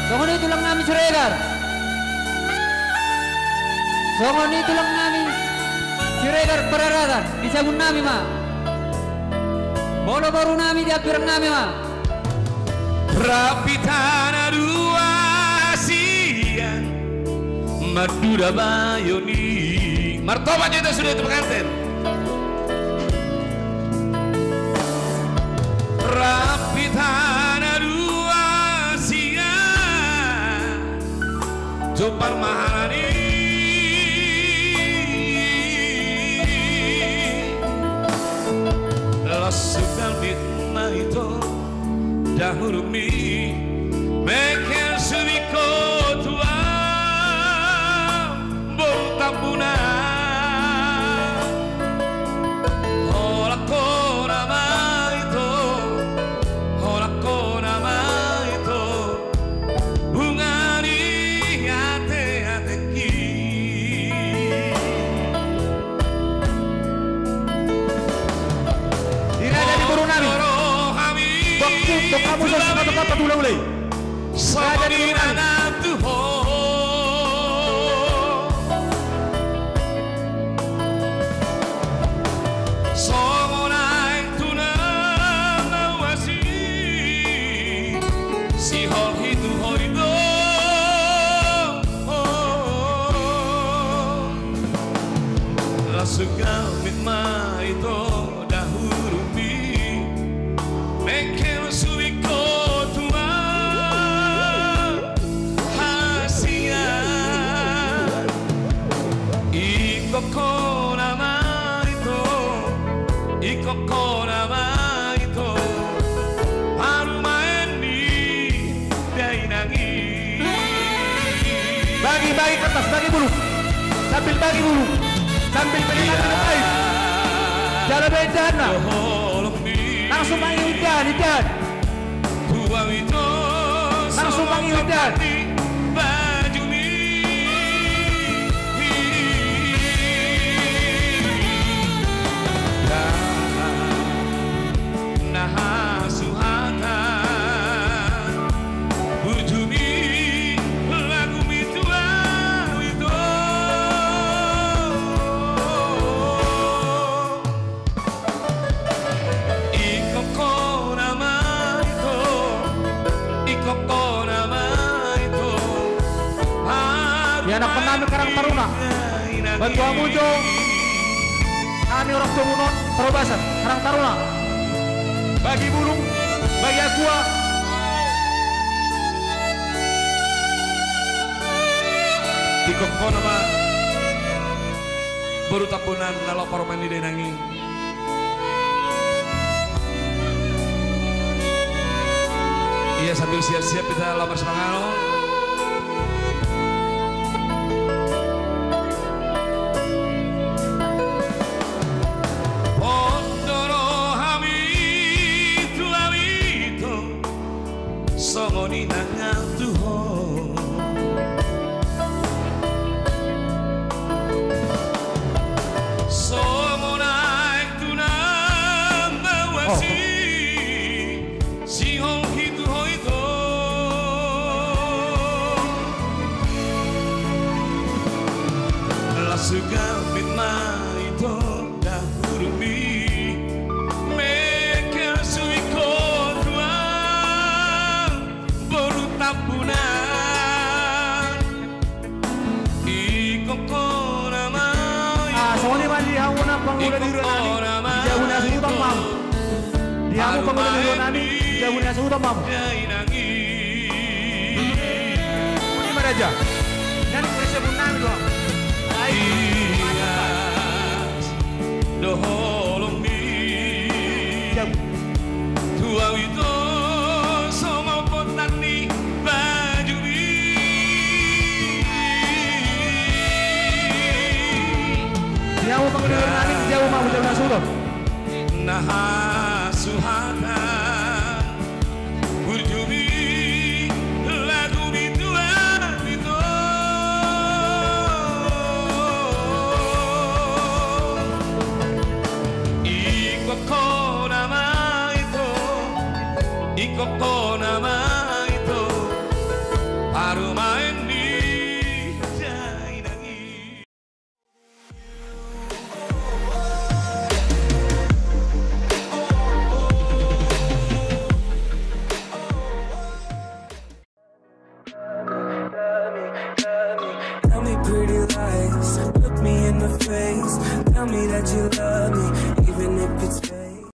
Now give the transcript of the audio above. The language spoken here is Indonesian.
Songon itu lang namin Siregar. Songon itu lang namin Siregar beraratan. Disabun namin ma. Bola baru namin diapirang namin ma. Rapitana dua siang Madura Bayoni. Martabatnya itu sudah itu pengantin. Rapitana dua siang Jopar Maharani Lasukan bitna itu dahulu mi Mekel subiko tua Boltapuna Hola kona maito Hola kona maito Bunga ni hati-hati Tidak ada di burung namin. Untuk kamu sepatu-sepatu ulay-ulay. Ada di burung namin. Sugal mitma itu dahulu mi Mekel suiko tua hasia Ikoko nama itu Baru main di dainangi. Bagi kertas, bagi bulu. Sambil bagi bulu. Sambil menyenangkan baik. Jalan bedana. Langsung panggil hujan. Langsung panggil hujan. Anak penami Karang Taruna Bantu Amujo kami orang Tumunon Perobasan Karang Taruna bagi burung bagi aqua di koko nama baru tapunan nalo paroman di denangi iya sambil siap-siap kita lamar semangat. Songoni nangal tuho Somonai tunang bawasi Sihong hitu hoito Lasugal mitma itu dahulu mi Mekel suiko Sony mali hauna pangulan di Ronani jauh nasi utang mam dia mau pangulan di Ronani jauh nasi utang mam ini mana aja dan polisi bunang doang doholong mi tua itu sama potani baju mi dia mau panggil Ronani jauh mau jauh nasi utang nah suhana burjumi lagu bituan itu ikoko nama itu tell me that you love me, even if it's fake.